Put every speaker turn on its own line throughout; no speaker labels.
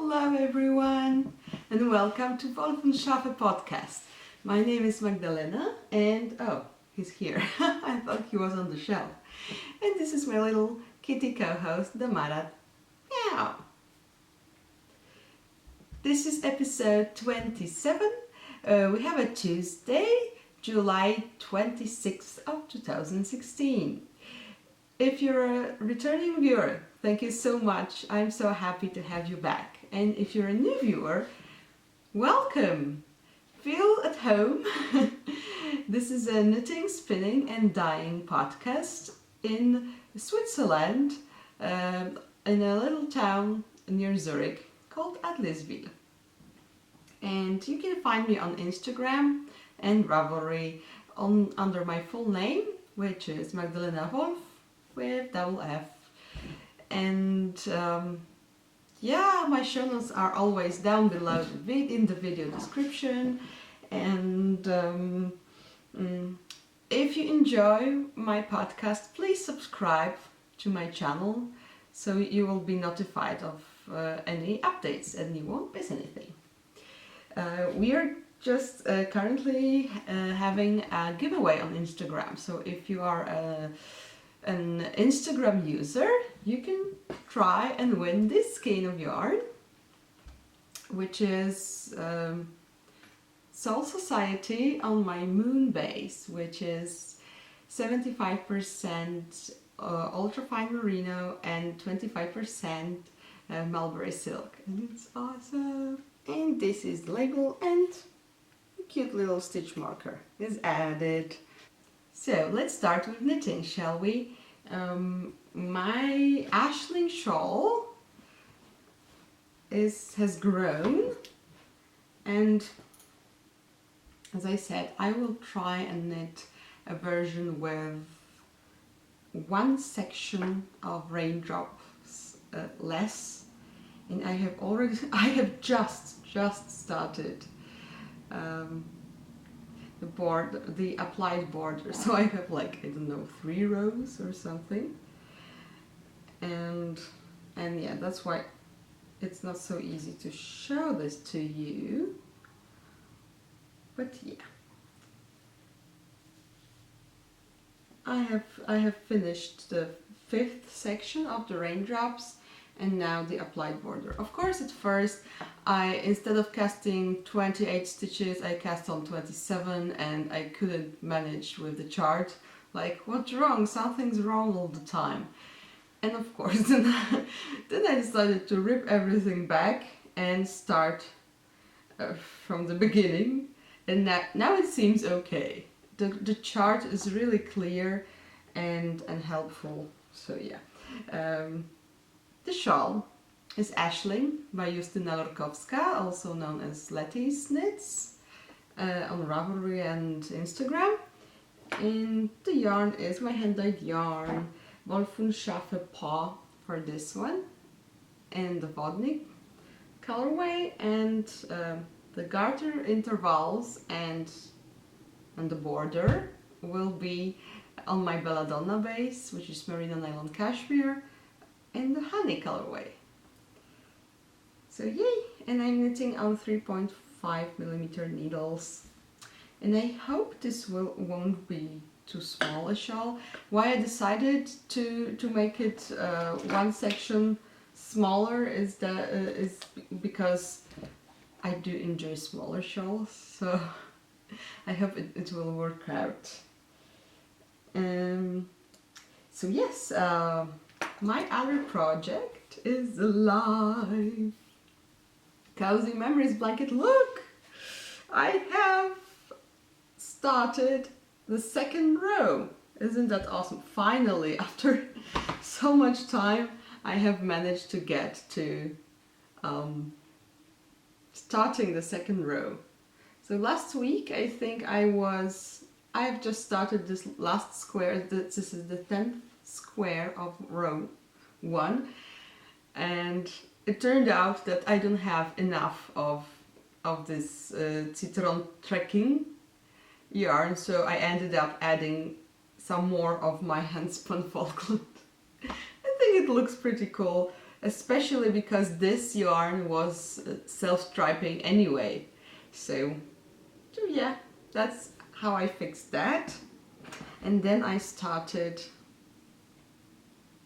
Hello everyone and welcome to Wolff&Schafe podcast. My name is Magdalena and he's here. I thought he was on the shelf. And this is my little kitty co-host, Damara. Meow. This is episode 27. We have a Tuesday, July 26th of 2016. If you're a returning viewer, thank you so much. I'm so happy to have you back. And if you're a new viewer, welcome. Feel at home. This is a knitting, spinning and dyeing podcast in Switzerland, in a little town near Zurich called Adliswil. And you can find me on Instagram and Ravelry under my full name, which is Magdalena Wolff with double F. And my show notes are always down below in the video description. And if you enjoy my podcast, please subscribe to my channel so you will be notified of any updates and you won't miss anything. We are just currently having a giveaway on Instagram, so if you are an Instagram user, you can try and win this skein of yarn, which is Soul Society on my moon base, which is 75% ultrafine merino and 25% mulberry silk, and it's awesome. And this is the label, and a cute little stitch marker is added. So let's start with knitting, shall we? My ashling shawl has grown, and as I said, I will try and knit a version with one section of raindrops less, and I have just started the applied border, so I have 3 rows or something, and yeah, that's why it's not so easy to show this to you, but yeah, I have finished the 5th section of the raindrops and now the applied border. Of course, at first instead of casting 28 stitches, I cast on 27, and I couldn't manage with the chart. Like, what's wrong? Something's wrong all the time. And of course, then I decided to rip everything back and start from the beginning. And now it seems okay. The chart is really clear and helpful. So yeah. The shawl is Ashling by Justyna Lorkowska, also known as Letty's Knits, on Ravelry and Instagram. And the yarn is my hand-dyed yarn, Wolff&Schafe paw for this one, and the Vodnik colorway, and the garter intervals and the border will be on my Belladonna base, which is merino nylon cashmere, and the honey colorway. So yay! And I'm knitting on 3.5mm needles, and I hope this won't be too small a shawl. Why I decided to make it one section smaller is because I do enjoy smaller shawls, so I hope it will work out. So yes, my other project is alive. Cozy Memories blanket. Look! I have started the 2nd row. Isn't that awesome? Finally, after so much time, I have managed to get to starting the 2nd row. So last week, I think I have just started this last square. This is the 10th square of row 1, and it turned out that I don't have enough of this Citron trekking yarn, so I ended up adding some more of my handspun Falkland. I think it looks pretty cool. especially because this yarn was self-striping anyway. So yeah, that's how I fixed that. And then I started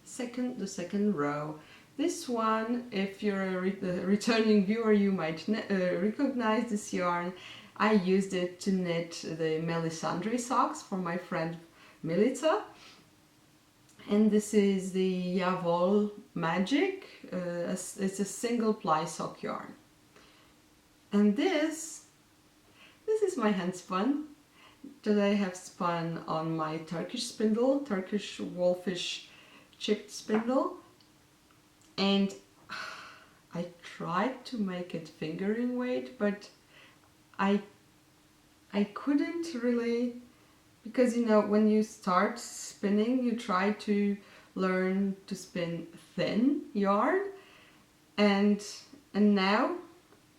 the second row. This one, if you're a returning viewer, you might recognize this yarn. I used it to knit the Melisandre socks for my friend Milica. And this is the Wolff Magic. It's a single ply sock yarn. And this is my hand spun that I have spun on my Turkish spindle, Turkish Wolff&Schafe chipped spindle. And I tried to make it fingering weight, but I couldn't really, because you know, when you start spinning, you try to learn to spin thin yarn, and now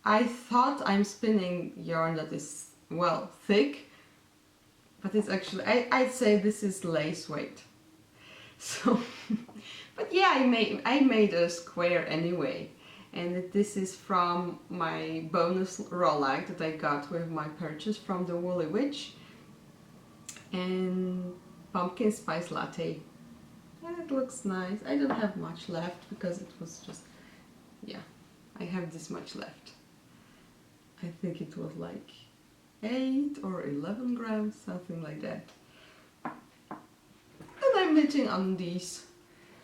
I thought I'm spinning yarn that is, well, thick, but it's actually, I'd say this is lace weight. So, but yeah, I made a square anyway, and this is from my bonus rollag that I got with my purchase from the Woolly Witch, and pumpkin spice latte. And it looks nice. I don't have much left because it was just, yeah, I have this much left. I think it was like 8 or 11 grams, something like that. And I'm knitting on these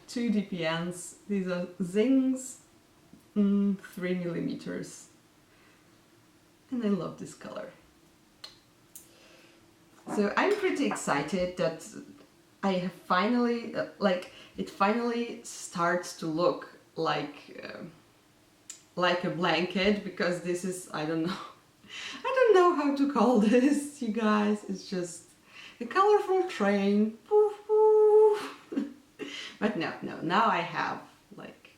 2 DPNs. These are Zings 3mm. And I love this color. So I'm pretty excited that I have finally, it finally starts to look like a blanket, because this is, I don't know how to call this, you guys. It's just a colorful train. Poof, poof. But no, now I have like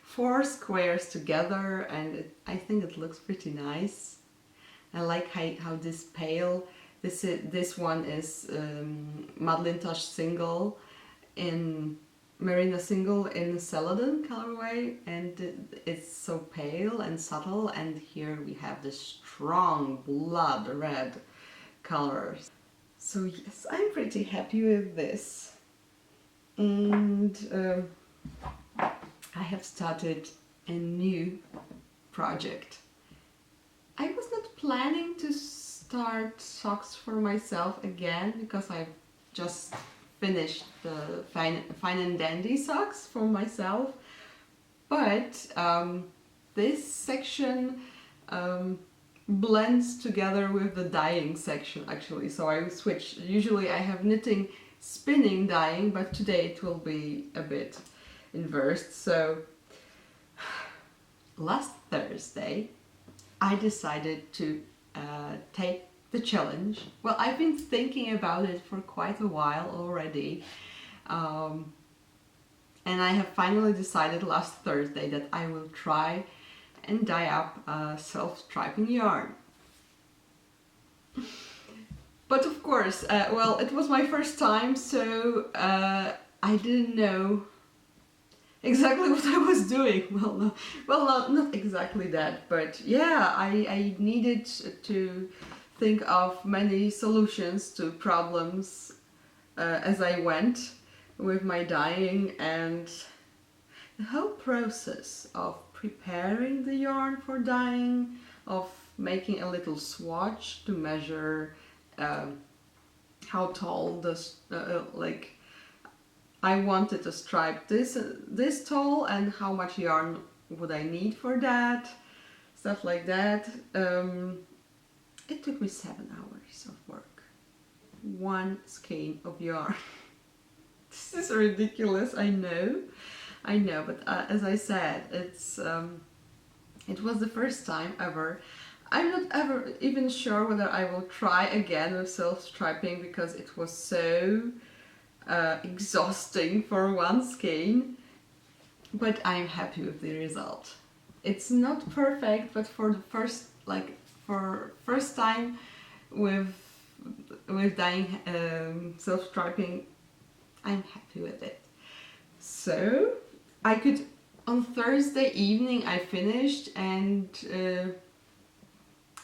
4 squares together, and I think it looks pretty nice. I like how this pale, this one is Madelinetosh single in Merino single in Celadon colorway, and it's so pale and subtle, and here we have the strong blood red colors. So yes, I'm pretty happy with this, and I have started a new project. I was not planning to start socks for myself again, because I've just finished the Fine and Dandy socks for myself, but this section blends together with the dyeing section actually, so I switched. Usually I have knitting, spinning, dyeing, but today it will be a bit inversed. So last Thursday I decided to take the challenge. Well, I've been thinking about it for quite a while already, and I have finally decided last Thursday that I will try and dye up self-striping yarn. But of course, well, it was my first time, so I didn't know exactly what I was doing. Well, not exactly that, but yeah, I needed to think of many solutions to problems as I went with my dyeing, and the whole process of preparing the yarn for dyeing, of making a little swatch to measure how tall this like I wanted to stripe this tall, and how much yarn would I need for that, stuff like that. It took me 7 hours of work. 1 skein of yarn. This is ridiculous, I know, but as I said, it was the first time ever. I'm not ever even sure whether I will try again with self-striping, because it was so exhausting for 1 skein, but I'm happy with the result. It's not perfect, but for the first time with dyeing self-striping, I'm happy with it. So I could On Thursday evening I finished, and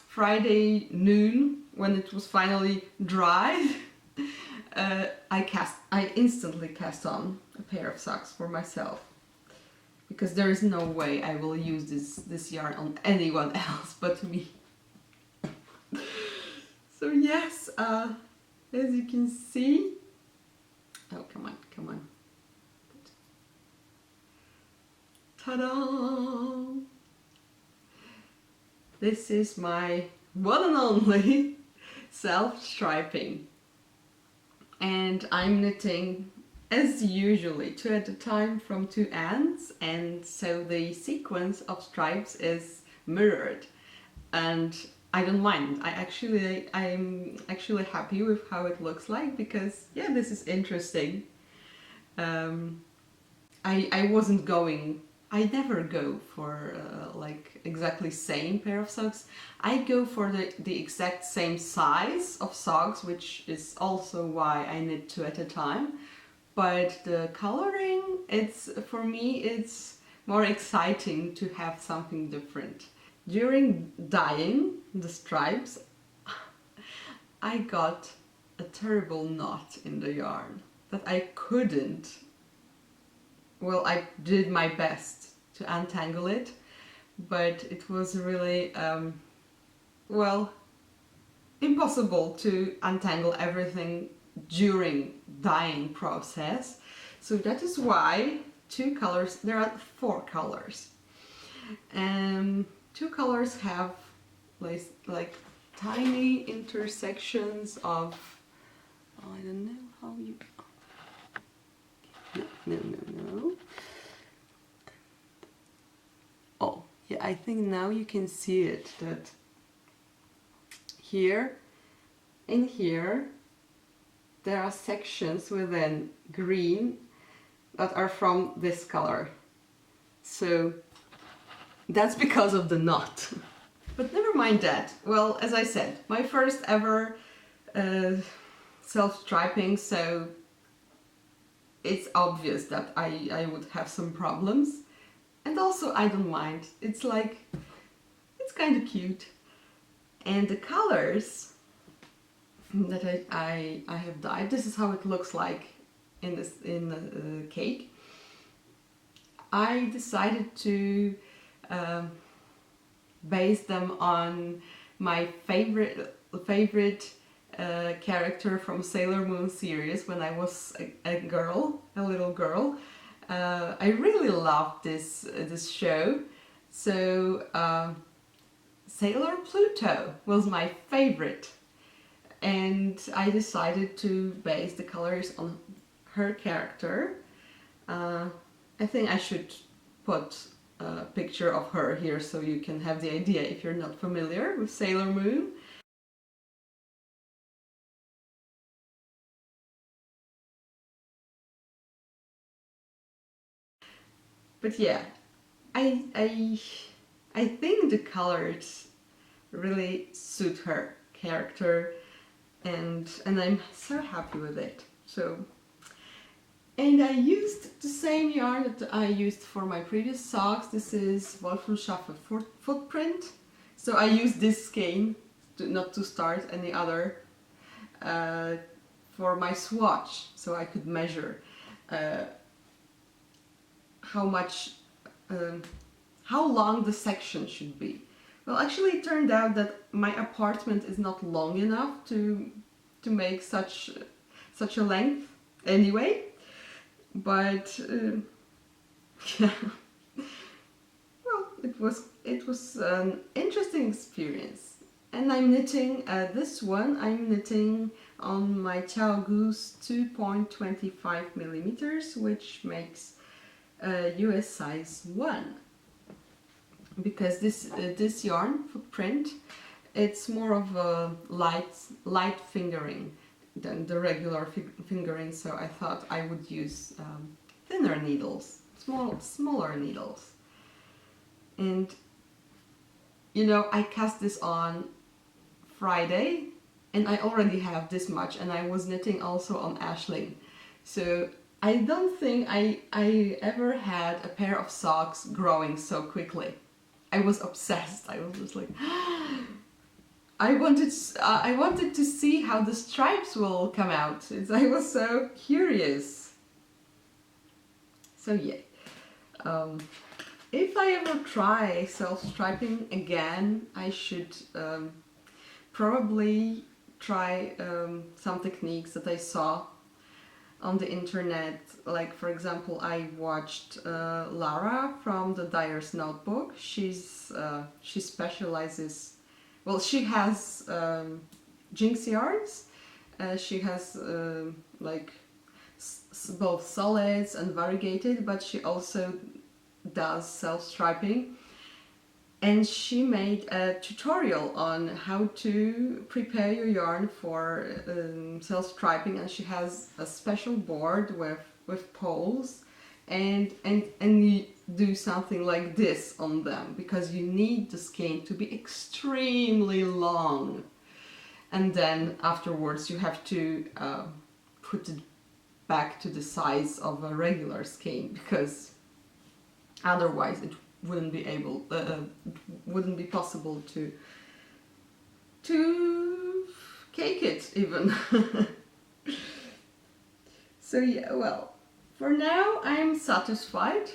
Friday noon, when it was finally dried, I instantly cast on a pair of socks for myself, because there is no way I will use this yarn on anyone else but me. So yes, as you can see, oh come on, come on, ta-da! This is my one and only self-striping, and I'm knitting as usually 2 at a time from 2 ends, and so the sequence of stripes is mirrored, and I don't mind. I'm actually happy with how it looks like, because yeah, this is interesting. I wasn't going, I never go for like exactly same pair of socks. I go for the exact same size of socks, which is also why I knit 2 at a time. But the coloring, for me it's more exciting to have something different. During dyeing the stripes, I got a terrible knot in the yarn that I couldn't. Well, I did my best to untangle it, but it was really, well, impossible to untangle everything during dyeing process. So that is why 2 colors, there are 4 colors. And 2 colors have like tiny intersections of, oh, I don't know how you, no. Oh, yeah, I think now you can see it, that here, in here, there are sections within green that are from this color. So that's because of the knot. But never mind that. Well, as I said, my first ever self-striping, so it's obvious that I would have some problems. And also I don't mind. It's like, it's kind of cute. And the colors that I have dyed, this is how it looks like in the cake. I decided to base them on my favorite character from Sailor Moon series when I was a little girl. I really loved this show, so Sailor Pluto was my favorite, and I decided to base the colors on her character. I think I should put a picture of her here so you can have the idea if you're not familiar with Sailor Moon. But yeah, I think the colors really suit her character, and I'm so happy with it. So, and I used the same yarn that I used for my previous socks. This is Wolff&Schafe footprint. So I used this skein not to start any other for my swatch, so I could measure how long the section should be. Well, actually it turned out that my apartment is not long enough to make such a length anyway, but yeah, well, it was an interesting experience. And I'm knitting this one. I'm knitting on my Chow Goose 2.25 millimeters, which makes US size 1, because this yarn footprint, it's more of a light fingering than the regular fingering, so I thought I would use thinner needles, smaller needles. And you know, I cast this on Friday and I already have this much, and I was knitting also on ashling, so I don't think I ever had a pair of socks growing so quickly. I was obsessed. I was just like, I wanted to see how the stripes will come out. I was so curious. So yeah, if I ever try self-striping again, I should probably try some techniques that I saw on the internet. Like, for example, I watched Lara from the Dyer's Notebook. She specializes, well, she has jinx yarns. She has like both solids and variegated, but she also does self-striping. And she made a tutorial on how to prepare your yarn for self-striping, and she has a special board with poles, and you do something like this on them, because you need the skein to be extremely long, and then afterwards you have to put it back to the size of a regular skein, because otherwise it wouldn't be possible to cake it even. So yeah, well, for now I'm satisfied.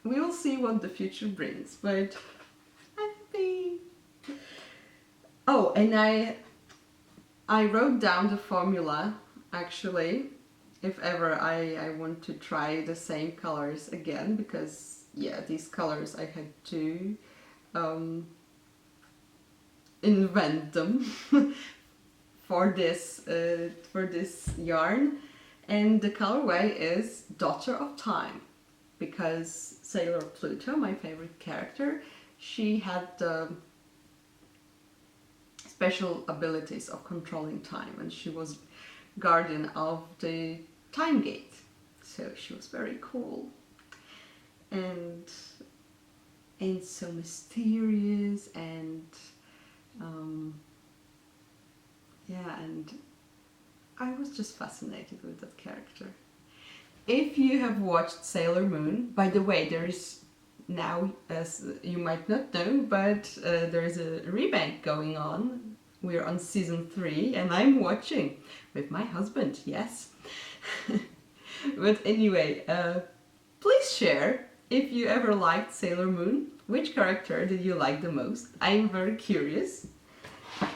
We will see what the future brings, but I'm happy. Oh, and I wrote down the formula, actually, if ever I want to try the same colors again, because yeah, these colors I had to invent them for this yarn, and the colorway is Daughter of Time, because Sailor Pluto, my favorite character, she had the special abilities of controlling time, and she was guardian of the time gate, so she was very cool. And so mysterious, and yeah, and I was just fascinated with that character. If you have watched Sailor Moon, by the way, there is now, as you might not know, but there is a remake going on. We're on season 3 and I'm watching with my husband, yes. But anyway, please share if you ever liked Sailor Moon. Which character did you like the most? I'm very curious,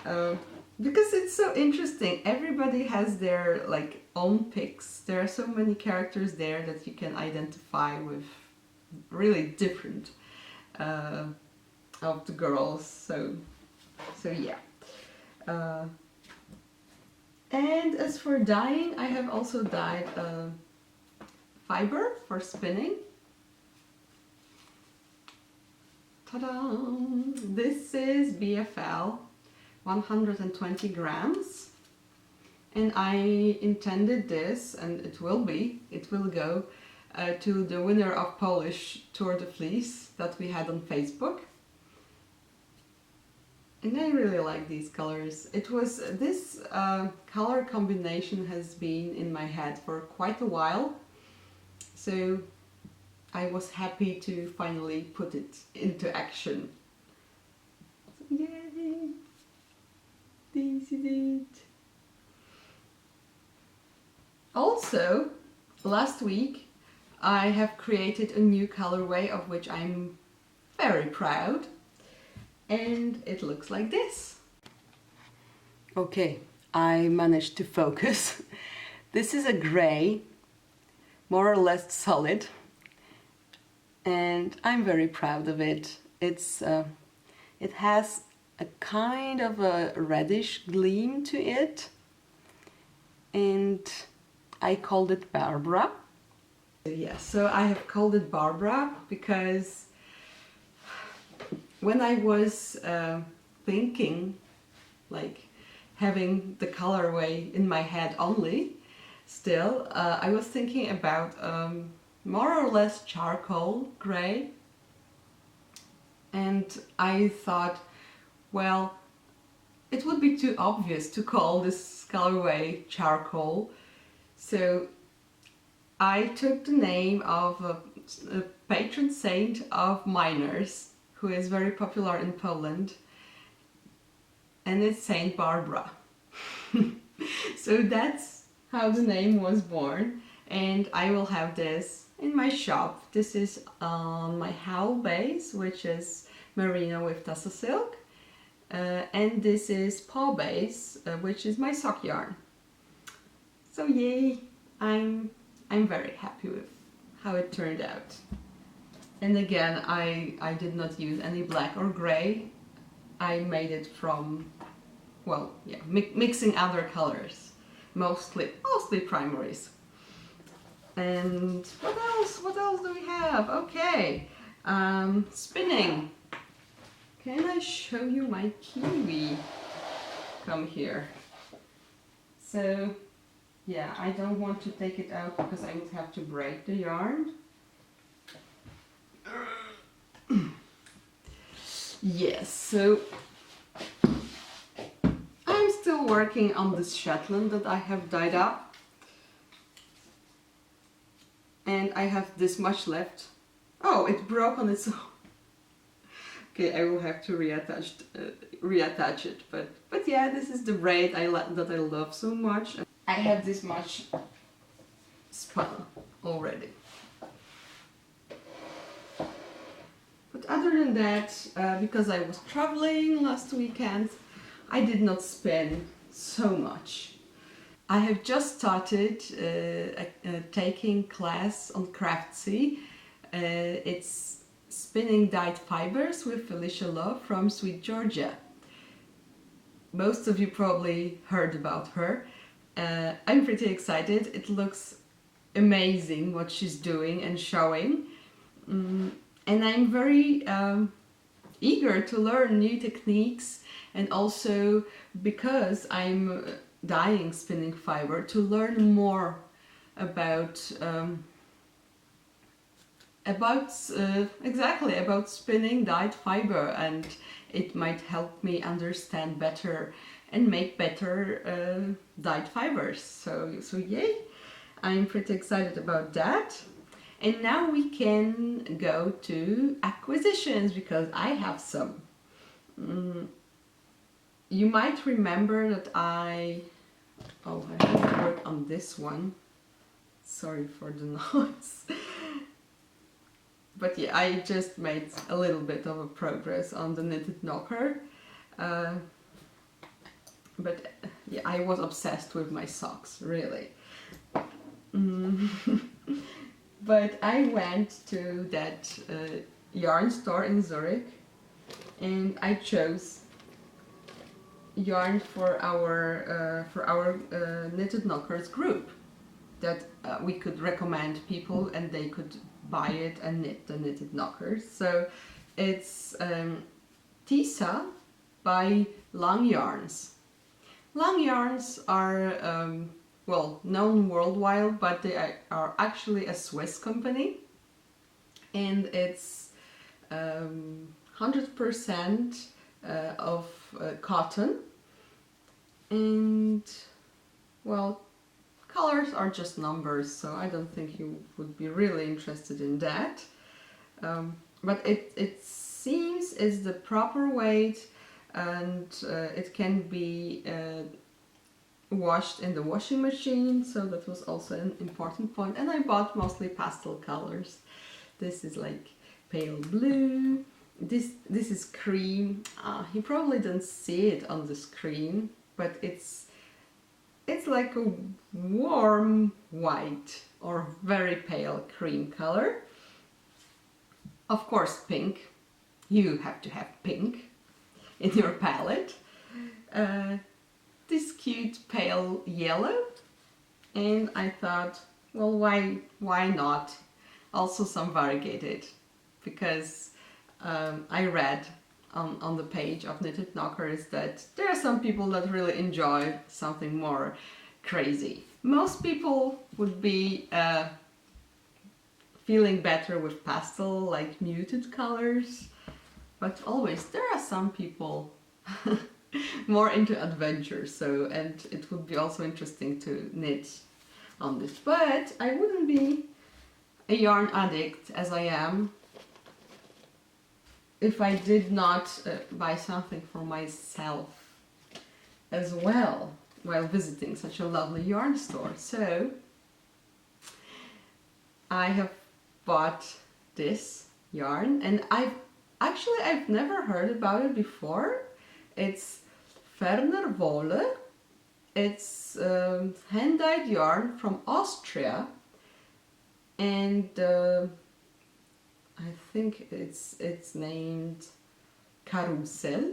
because it's so interesting. Everybody has their like own picks. There are so many characters there that you can identify with, really different of the girls. So yeah. And as for dyeing, I have also dyed fiber for spinning. Ta-da! This is BFL 120 grams, and I intended this, and it will go to the winner of Polish Tour de Fleece that we had on Facebook. And I really like these colors. This color combination has been in my head for quite a while, so I was happy to finally put it into action. So, yay! This is it. Also, last week I have created a new colorway of which I'm very proud, and it looks like this. Okay, I managed to focus. This is a gray, more or less solid, and I'm very proud of it. It has a kind of a reddish gleam to it, and I called it Barbara. Yeah, so I have called it Barbara because when I was thinking, like having the colorway in my head only, still, I was thinking about more or less charcoal gray, and I thought, well, it would be too obvious to call this colorway charcoal, so I took the name of a patron saint of miners who is very popular in Poland, and it's Saint Barbara. So that's how the name was born, and I will have this in my shop. This is on my howl base, which is merino with tassel silk, and this is paw base, which is my sock yarn. So yay, I'm very happy with how it turned out. And again, I did not use any black or gray. I made it from, well, yeah, mixing other colors, mostly primaries. And what else? What else do we have? Okay, spinning. Can I show you my kiwi? Come here. So, yeah, I don't want to take it out because I would have to break the yarn. Yes, so I'm still working on this Shetland that I have dyed up. And I have this much left. Oh, it broke on its own. Okay, I will have to reattach it. But yeah, this is the braid that I love so much. I have this much spun already. But other than that, because I was traveling last weekend, I did not spin so much. I have just started taking class on Craftsy. It's spinning dyed fibers with Felicia from Sweet Georgia. Most of you probably heard about her. I'm pretty excited. It looks amazing what she's doing and showing. And I'm very eager to learn new techniques, and also because I'm dyeing spinning fiber, to learn more about spinning dyed fiber, and it might help me understand better and make better dyed fibers. So yay! I'm pretty excited about that. And now we can go to acquisitions, because I have some. You might remember that I have to work on this one. Sorry for the noise. But yeah, I just made a little bit of a progress on the knitted knocker. But yeah, I was obsessed with my socks, really. But I went to that yarn store in Zurich, and I chose yarn for our knitted knockers group that we could recommend people, and they could buy it and knit the knitted knockers. So it's Tisa by Long Yarns. Long Yarns are well, known worldwide, but they are actually a Swiss company, and it's 100% of cotton, and well, colors are just numbers, so I don't think you would be really interested in that. But it seems it's the proper weight, and it can be washed in the washing machine, so that was also an important point. And I bought mostly pastel colors. This is like pale blue, this is cream. You probably don't see it on the screen, but it's like a warm white or very pale cream color. Of course, pink. You have to have pink in your palette. This cute pale yellow, and I thought, well, why not also some variegated, because I read on the page of Knitted Knockers that there are some people that really enjoy something more crazy. Most people would be feeling better with pastel, like muted colors, but always there are some people more into adventure, so, and it would be also interesting to knit on this, but I wouldn't be a yarn addict as I am if I did not buy something for myself as well while visiting such a lovely yarn store. So I have bought this yarn, and I've never heard about it before. It's Ferner Wolle. It's hand-dyed yarn from Austria, and I think it's named Carousel,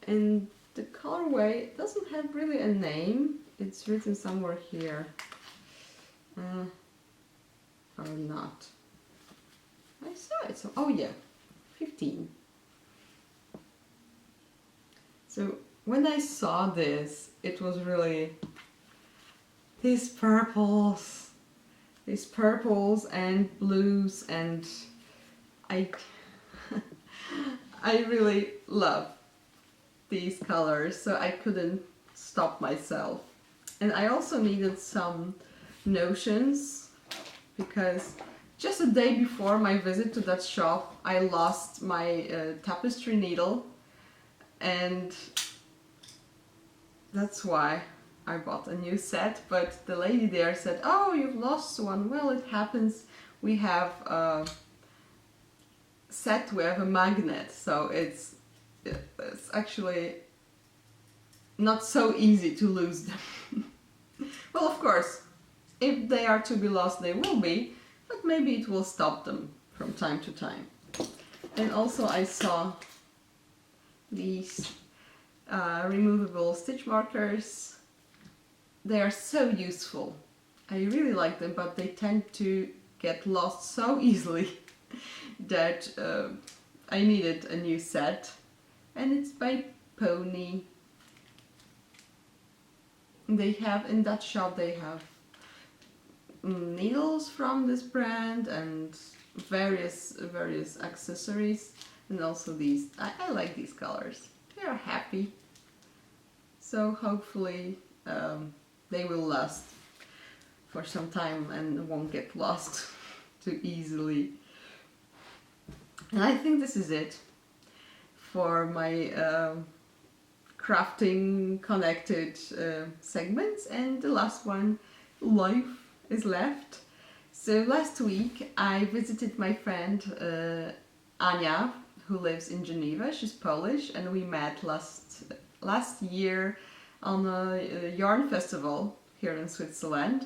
and the colorway doesn't have really a name. It's written somewhere here, or not. I saw it. So, oh yeah, 15. So when I saw this, it was really these purples and blues, and I really love these colors, so I couldn't stop myself. And I also needed some notions, because just a day before my visit to that shop I lost my tapestry needle, and that's why I bought a new set. But the lady there said, "Oh, you've lost one." Well, it happens. We have a set, we have a magnet, so it's actually not so easy to lose them. Well, of course, if they are to be lost, they will be, but maybe it will stop them from time to time. And also I saw these removable stitch markers. They are so useful. I really like them, but they tend to get lost so easily that I needed a new set. And it's by Pony. They have, in that shop, they have needles from this brand and various accessories, and also these. I like these colors. They are happy. So hopefully they will last for some time and won't get lost too easily. And I think this is it for my crafting connected segments, and the last one, life is left. So last week I visited my friend Ania, who lives in Geneva. She's Polish, and we met last year on a yarn festival here in Switzerland.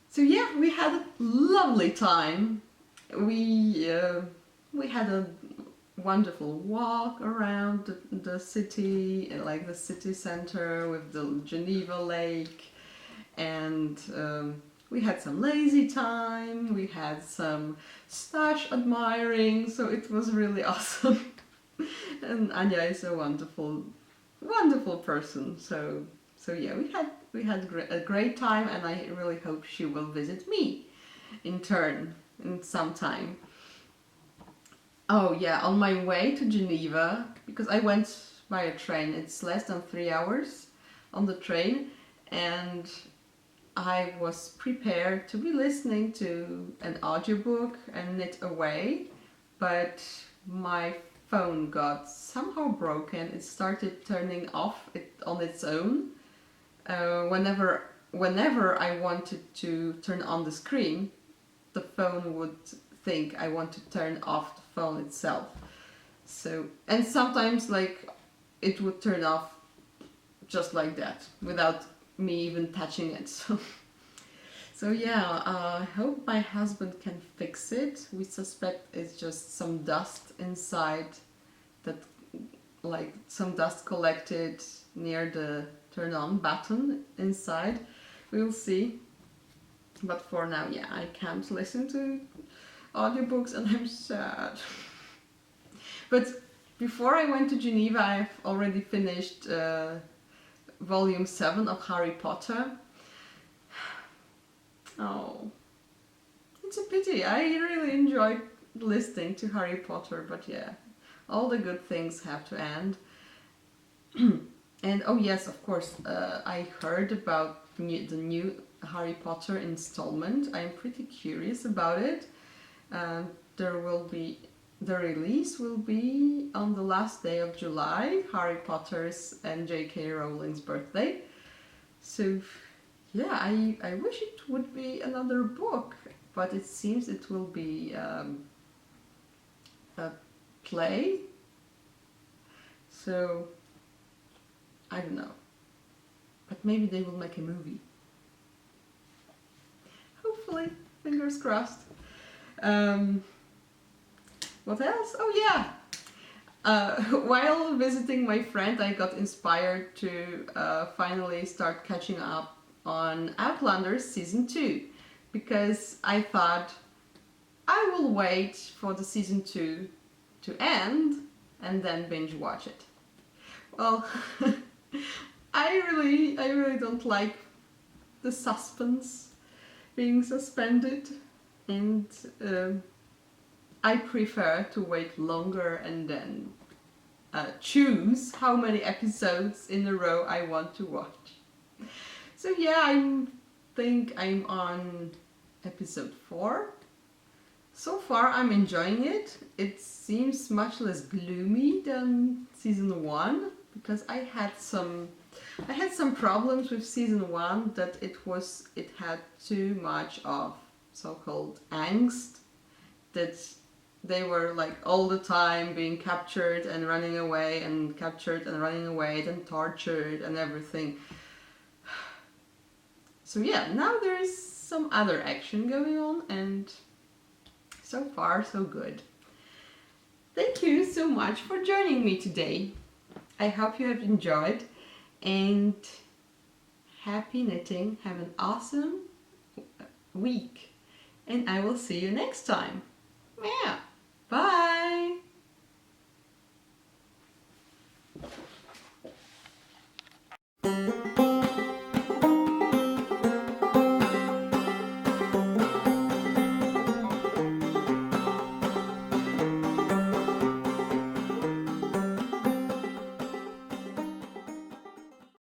So yeah, we had a lovely time. We had a wonderful walk around the city, like the city center with the Geneva Lake, and we had some lazy time, we had some stash admiring, so it was really awesome. And Anya is a wonderful person, so yeah, we had a great time, and I really hope she will visit me in turn in some time. Oh yeah, on my way to Geneva, because I went by a train, it's less than 3 hours on the train, and I was prepared to be listening to an audiobook and knit away, but my phone got somehow broken. It started turning off on its own. Whenever I wanted to turn on the screen, the phone would think I want to turn off the phone itself. So, and sometimes like it would turn off just like that without me even touching it. So yeah, I hope my husband can fix it. We suspect it's just some dust inside, that like some dust collected near the turn on button inside. We'll see. But for now, yeah, I can't listen to audiobooks, and I'm sad. But before I went to Geneva, I've already finished volume 7 of Harry Potter. Oh, it's a pity. I really enjoyed listening to Harry Potter, but yeah, all the good things have to end. And oh yes, of course, I heard about the new Harry Potter installment. I'm pretty curious about it. The release will be on the last day of July, Harry Potter's and J.K. Rowling's birthday. So yeah, I wish it would be another book, but it seems it will be a play. So I don't know, but maybe they will make a movie. Hopefully, fingers crossed. What else? Oh yeah! While visiting my friend, I got inspired to finally start catching up on Outlander Season 2, because I thought I will wait for the Season 2 to end and then binge watch it. Well, I really don't like the suspense being suspended, and I prefer to wait longer and then choose how many episodes in a row I want to watch. So yeah, I think I'm on episode 4. So far I'm enjoying it. It seems much less gloomy than season 1, because I had some problems with season 1, that it had too much of so-called angst, that they were like all the time being captured and running away, and captured and running away, then tortured and everything. So yeah, now there is some other action going on, and so far so good. Thank you so much for joining me today. I hope you have enjoyed, and happy knitting. Have an awesome week, and I will see you next time. Yeah. Bye!